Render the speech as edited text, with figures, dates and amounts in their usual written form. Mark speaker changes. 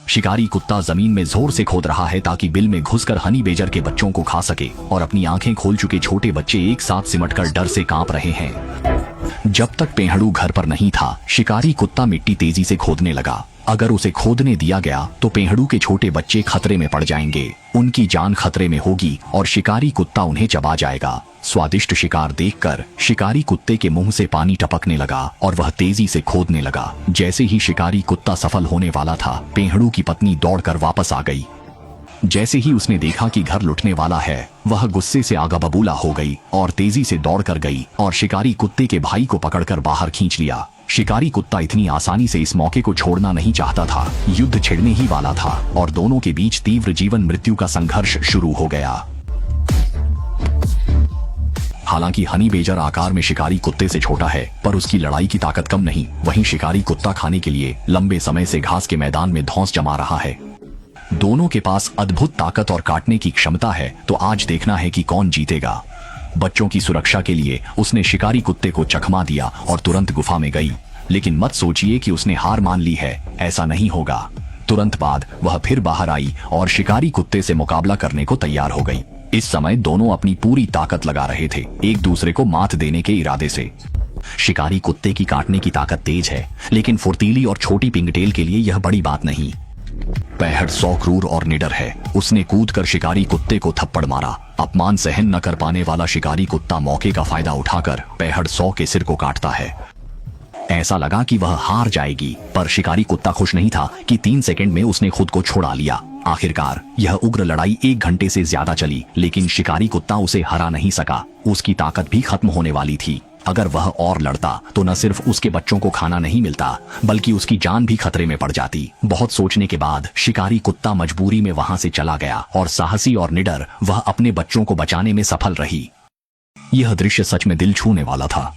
Speaker 1: शिकारी कुत्ता जमीन में जोर से खोद रहा है ताकि बिल में घुसकर हनी बेजर के बच्चों को खा सके और अपनी आंखें खोल चुके छोटे बच्चे एक साथ सिमटकर डर से कांप रहे हैं। जब तक पेहड़ू घर पर नहीं था, शिकारी कुत्ता मिट्टी तेजी से खोदने लगा। अगर उसे खोदने दिया गया तो पेहड़ू के छोटे बच्चे खतरे में पड़ जाएंगे, उनकी जान खतरे में होगी और शिकारी कुत्ता उन्हें चबा जाएगा। स्वादिष्ट शिकार देखकर शिकारी कुत्ते के मुंह से पानी टपकने लगा और वह तेजी से खोदने लगा। जैसे ही शिकारी कुत्ता सफल होने वाला था, पेहड़ू की पत्नी दौड़कर वापस आ गई। जैसे ही उसने देखा कि घर लुटने वाला है, वह गुस्से से आगा बबूला हो गई और तेजी से दौड़कर गई और शिकारी कुत्ते के भाई को पकड़कर बाहर खींच लिया। शिकारी कुत्ता इतनी आसानी से इस मौके को छोड़ना नहीं चाहता था। युद्ध छिड़ने ही वाला था और दोनों के बीच तीव्र जीवन मृत्यु का संघर्ष शुरू हो गया। हालांकि हनी बेजर आकार में शिकारी कुत्ते से छोटा है, पर उसकी लड़ाई की ताकत कम नहीं। वहीं शिकारी कुत्ता खाने के लिए लंबे समय से घास के मैदान में धौंस जमा रहा है। दोनों के पास अद्भुत ताकत और काटने की क्षमता है, तो आज देखना है कि कौन जीतेगा। बच्चों की सुरक्षा के लिए उसने शिकारी कुत्ते को चकमा दिया और तुरंत गुफा में गई। लेकिन मत सोचिए कि उसने हार मान ली है, ऐसा नहीं होगा। तुरंत बाद वह फिर बाहर आई और शिकारी कुत्ते से मुकाबला करने को तैयार हो गई। इस समय दोनों अपनी पूरी ताकत लगा रहे थे, एक दूसरे को मात देने के इरादे से। शिकारी कुत्ते की काटने की ताकत तेज है, लेकिन फुर्तीली और छोटी पिंगटेल के लिए यह बड़ी बात नहीं। पैहड़ 100 क्रूर और निडर है। उसने कूदकर शिकारी कुत्ते को थप्पड़ मारा। अपमान सहन न कर पाने वाला शिकारी कुत्ता मौके का फायदा उठाकर पैहड़ 100 के सिर को काटता है। ऐसा लगा कि वह हार जाएगी, पर शिकारी कुत्ता खुश नहीं था कि 3 सेकंड में उसने खुद को छुड़ा लिया। आखिरकार यह उग्र लड़ाई 1 घंटे से ज्यादा चली, लेकिन शिकारी कुत्ता उसे हरा नहीं सका। उसकी ताकत भी खत्म होने वाली थी। अगर वह और लड़ता तो न सिर्फ उसके बच्चों को खाना नहीं मिलता, बल्कि उसकी जान भी खतरे में पड़ जाती। बहुत सोचने के बाद शिकारी कुत्ता मजबूरी में वहां से चला गया और साहसी और निडर वह अपने बच्चों को बचाने में सफल रही। यह दृश्य सच में दिल छूने वाला था।